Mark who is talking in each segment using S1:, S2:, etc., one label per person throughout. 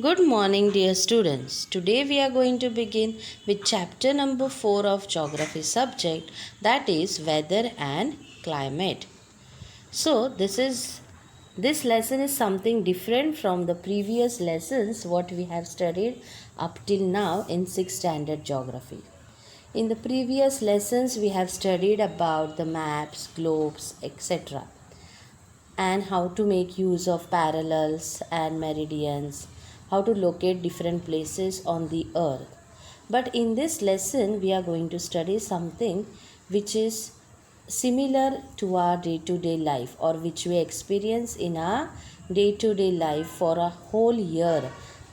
S1: Good morning, dear students. Today we are going to begin with chapter number 4 of geography subject, that is weather and climate. So this lesson is something different from the previous lessons what we have studied up till now in 6th standard geography. In the previous lessons we have studied about the maps, globes, etc., and how to make use of parallels and meridians, how to locate different places on the earth. But in this lesson, we are going to study something which is similar to our day to day life, or which we experience in our day to day life for a whole year,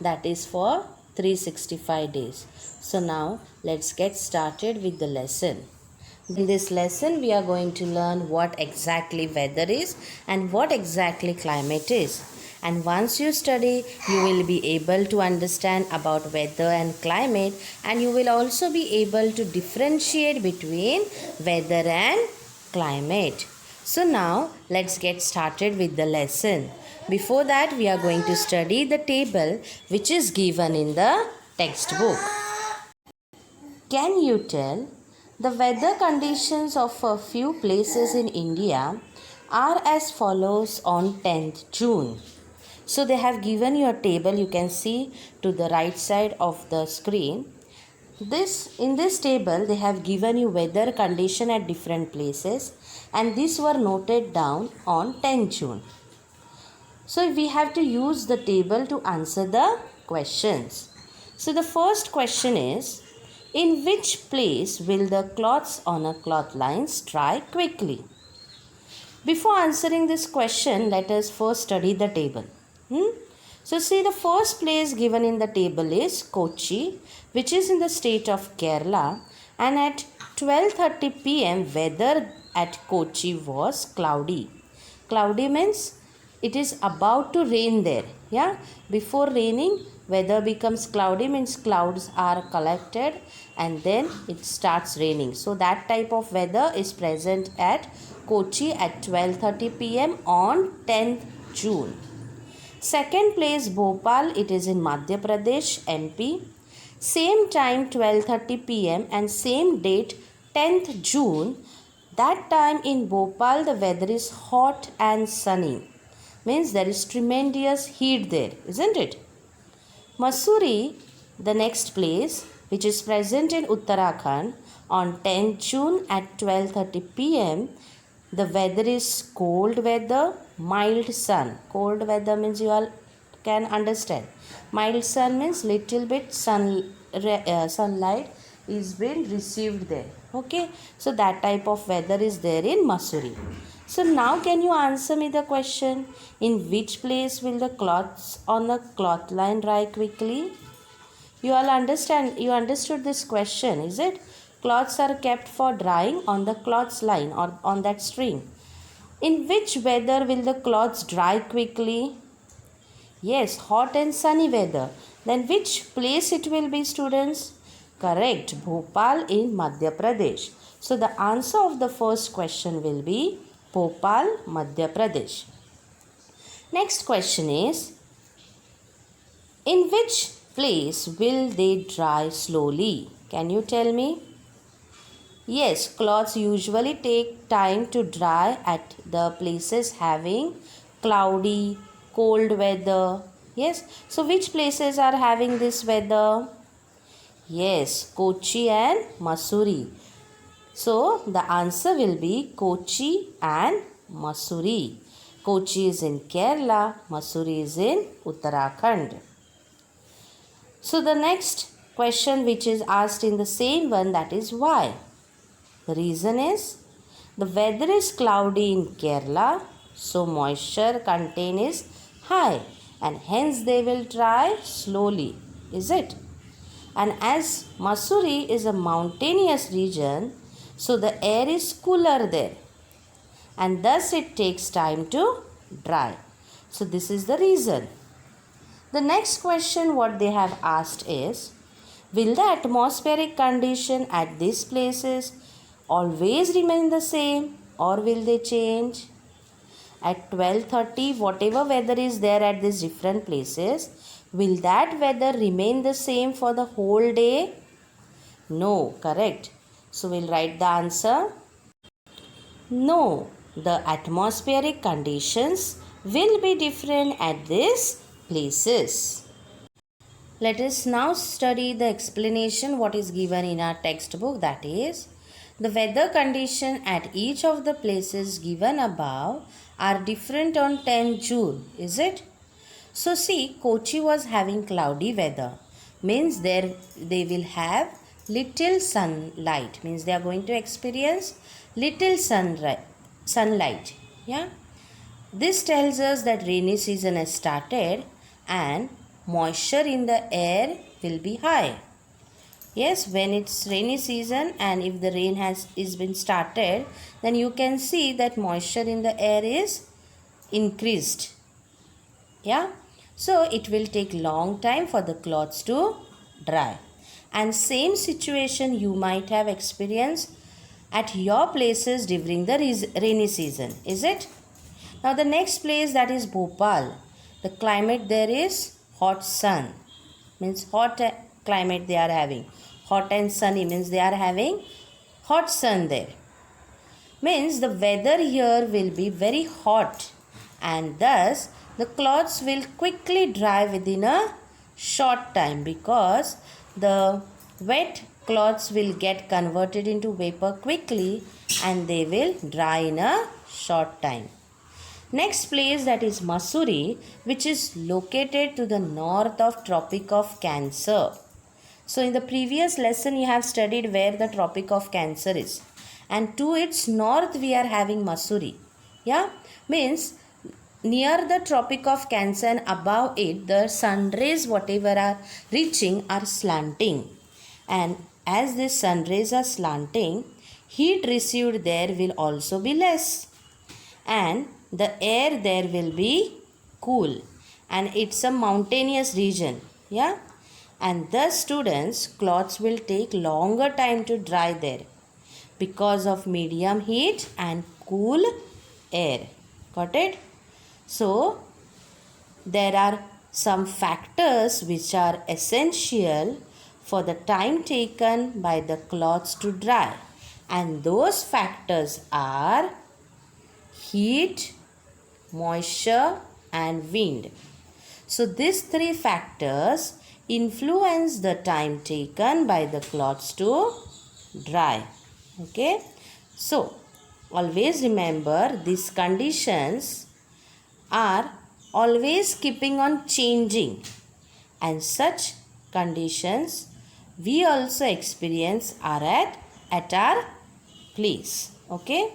S1: that is for 365 days. So, now let's get started with the lesson. In this lesson, we are going to learn what exactly weather is and what exactly climate is. And once you study, you will be able to understand about weather and climate, and you will also be able to differentiate between weather and climate. So now let's get started with the lesson. Before that, we are going to study the table which is given in the textbook. Can you tell the weather conditions of a few places in India are as follows on 10th June. So they have given you a table, you can see to the right side of the screen. In this table they have given you weather condition at different places, and these were noted down on 10th June. So we have to use the table to answer the questions. So the first question is, in which place will the cloths on a cloth lines dry quickly? Before answering this question, let us first study the table. So see, the first place given in the table is Kochi, which is in the state of Kerala, and at 12:30 p.m. weather at Kochi was cloudy. Cloudy means it is about to rain there. Yeah, before raining, weather becomes cloudy means clouds are collected and then it starts raining. So that type of weather is present at Kochi at 12:30 p.m. on 10th June. Second place Bhopal, it is in Madhya Pradesh, MP. Same time 12:30 p.m. and same date 10th June. That time in Bhopal the weather is hot and sunny. Means there is tremendous heat there, isn't it? Mussoorie, the next place, which is present in Uttarakhand on 10th June at 12:30 p.m. The weather is cold weather, mild sun. Cold weather means you all can understand. Mild sun means little bit sunlight is being received there. Okay, so that type of weather is there in Mussoorie. So now can you answer me the question? In which place will the cloths on the cloth line dry quickly? You all understand, you understood this question, is it? Cloths are kept for drying on the cloths line or on that string. In which weather will the cloths dry quickly? Yes, hot and sunny weather. Then which place it will be, students? Correct, Bhopal in Madhya Pradesh. So the answer of the first question will be Bhopal, Madhya Pradesh. Next question is, in which place will they dry slowly? Can you tell me? Yes, clothes usually take time to dry at the places having cloudy, cold weather. Yes, so which places are having this weather? Yes, Kochi and Mussoorie. So the answer will be Kochi and Mussoorie. Kochi is in Kerala, Mussoorie is in Uttarakhand. So the next question which is asked in the same one, that is why? The reason is the weather is cloudy in Kerala, so moisture content is high and hence they will dry slowly, is it? And as Mussoorie is a mountainous region, so the air is cooler there and thus it takes time to dry. So this is the reason. The next question what they have asked is, will the atmospheric condition at these places always remain the same or will they change? at 12:30, whatever weather is there at these different places, will that weather remain the same for the whole day? No, correct. So we'll write the answer. No, the atmospheric conditions will be different at these places. Let us now study the explanation what is given in our textbook, that is, the weather condition at each of the places given above are different on 10 June, is it? So see, Kochi was having cloudy weather, means there they will have little sunlight, means they are going to experience little sunlight. Yeah, this tells us that rainy season has started and moisture in the air will be high. Yes, when it's rainy season and if the rain is been started, then you can see that moisture in the air is increased. Yeah, so it will take long time for the clothes to dry. And same situation you might have experienced at your places during the rainy season, is it? Now the next place, that is Bhopal. The climate there is hot sun, means hot climate they are having. Hot and sunny means they are having hot sun there. Means the weather here will be very hot and thus the clothes will quickly dry within a short time, because the wet clothes will get converted into vapor quickly and they will dry in a short time. Next place, that is Mussoorie, which is located to the north of Tropic of Cancer. So in the previous lesson you have studied where the Tropic of Cancer is, and to its north we are having Mussoorie. Yeah, means near the Tropic of Cancer and above it the sun rays whatever are reaching are slanting, and as the sun rays are slanting, heat received there will also be less and the air there will be cool, and it's a mountainous region. Yeah, and thus students clothes will take longer time to dry there because of medium heat and cool air. Got it? So there are some factors which are essential for the time taken by the clothes to dry, and those factors are heat, moisture and wind. So these three factors influence the time taken by the clothes to dry. Okay, so always remember these conditions are always keeping on changing, and such conditions we also experience are at our place. Okay.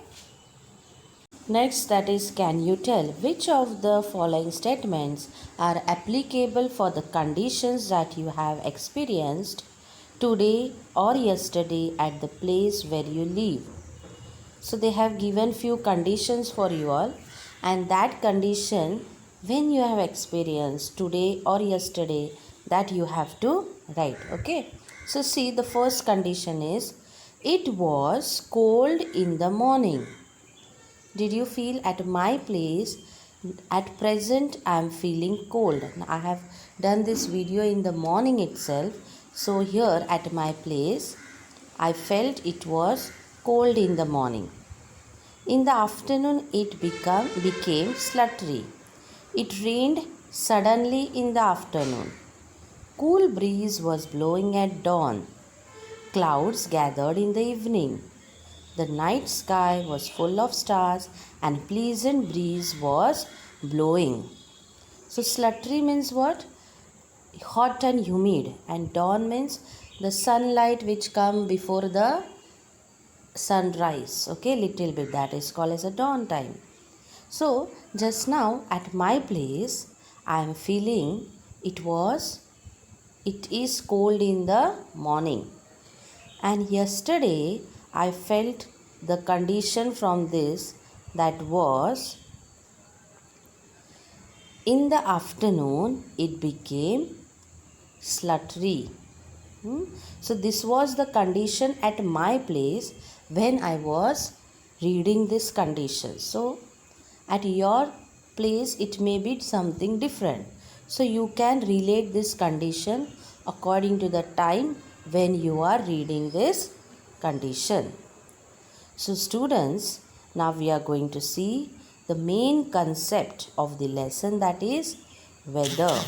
S1: Next, that is, can you tell which of the following statements are applicable for the conditions that you have experienced today or yesterday at the place where you live? So they have given few conditions for you all, and that condition when you have experienced today or yesterday, that you have to write. Okay. So see, the first condition is, it was cold in the morning. Did you feel at my place? At present I am feeling cold. I have done this video in the morning itself. So here at my place I felt it was cold in the morning. In the afternoon it became sluttery. It rained suddenly in the afternoon. Cool breeze was blowing at dawn. Clouds gathered in the evening. The night sky was full of stars and pleasant breeze was blowing. So sluttery means what? Hot and humid, and dawn means the sunlight which come before the sunrise. Okay, little bit, that is called as a dawn time. So just now at my place I am feeling it is cold in the morning, and yesterday I felt the condition from this, that was in the afternoon it became sluttery. So this was the condition at my place when I was reading this condition. So At your place it may be something different. So you can relate this condition according to the time when you are reading this condition. So students, now we are going to see the main concept of the lesson, that is weather.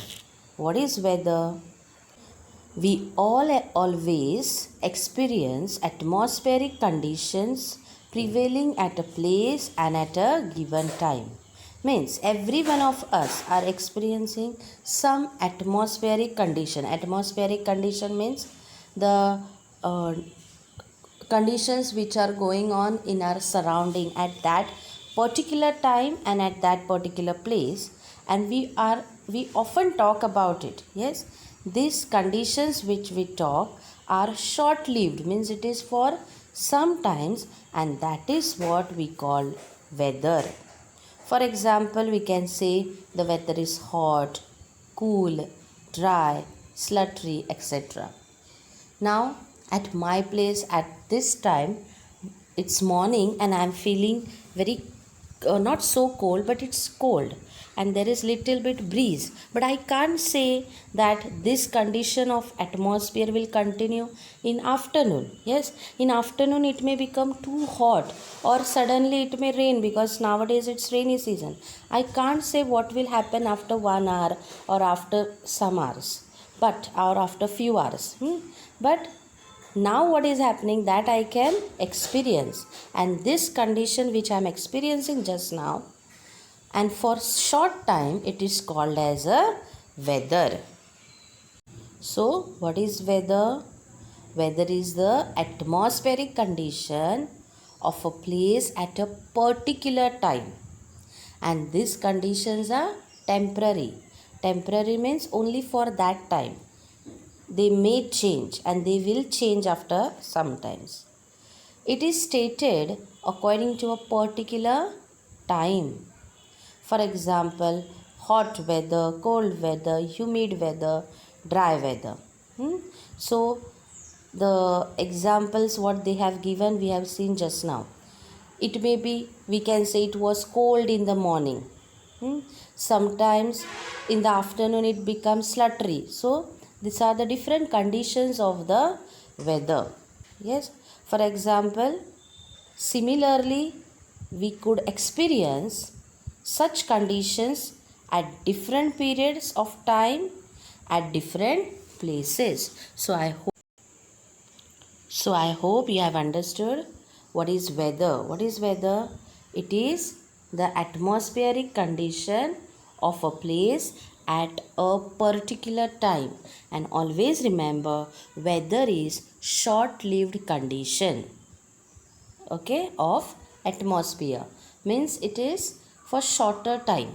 S1: What is weather? We all always experience atmospheric conditions prevailing at a place and at a given time. Means every one of us are experiencing some atmospheric condition. Atmospheric condition means the conditions which are going on in our surrounding at that particular time and at that particular place, and we often talk about it. Yes, these conditions which we talk are short lived, means it is for some times, and that is what we call weather. For example, we can say the weather is hot, cool, dry, sluttery, etc. Now, at my place at this time, it's morning and I'm feeling very not so cold, but it's cold and there is little bit breeze. But I can't say that this condition of atmosphere will continue in afternoon. Yes, in afternoon it may become too hot or suddenly it may rain, because nowadays it's rainy season. I can't say what will happen after 1 hour or after some hours, but or after few hours. But now what is happening, that I can experience, and this condition which I am experiencing just now, and for short time, it is called as a weather. So what is weather? Weather is the atmospheric condition of a place at a particular time, and these conditions are temporary. Temporary means only for that time. They may change and they will change after sometimes. It is stated according to a particular time. For example, hot weather, cold weather, humid weather, dry weather. So the examples what they have given we have seen just now. It may be, we can say it was cold in the morning. Sometimes in the afternoon it becomes sluttery. So these are the different conditions of the weather. Yes. For example, similarly, we could experience such conditions at different periods of time at different places. So I hope you have understood what is weather. What is weather? It is the atmospheric condition of a place at a particular time, and always remember, weather is short lived condition, okay, of atmosphere, means it is for shorter time.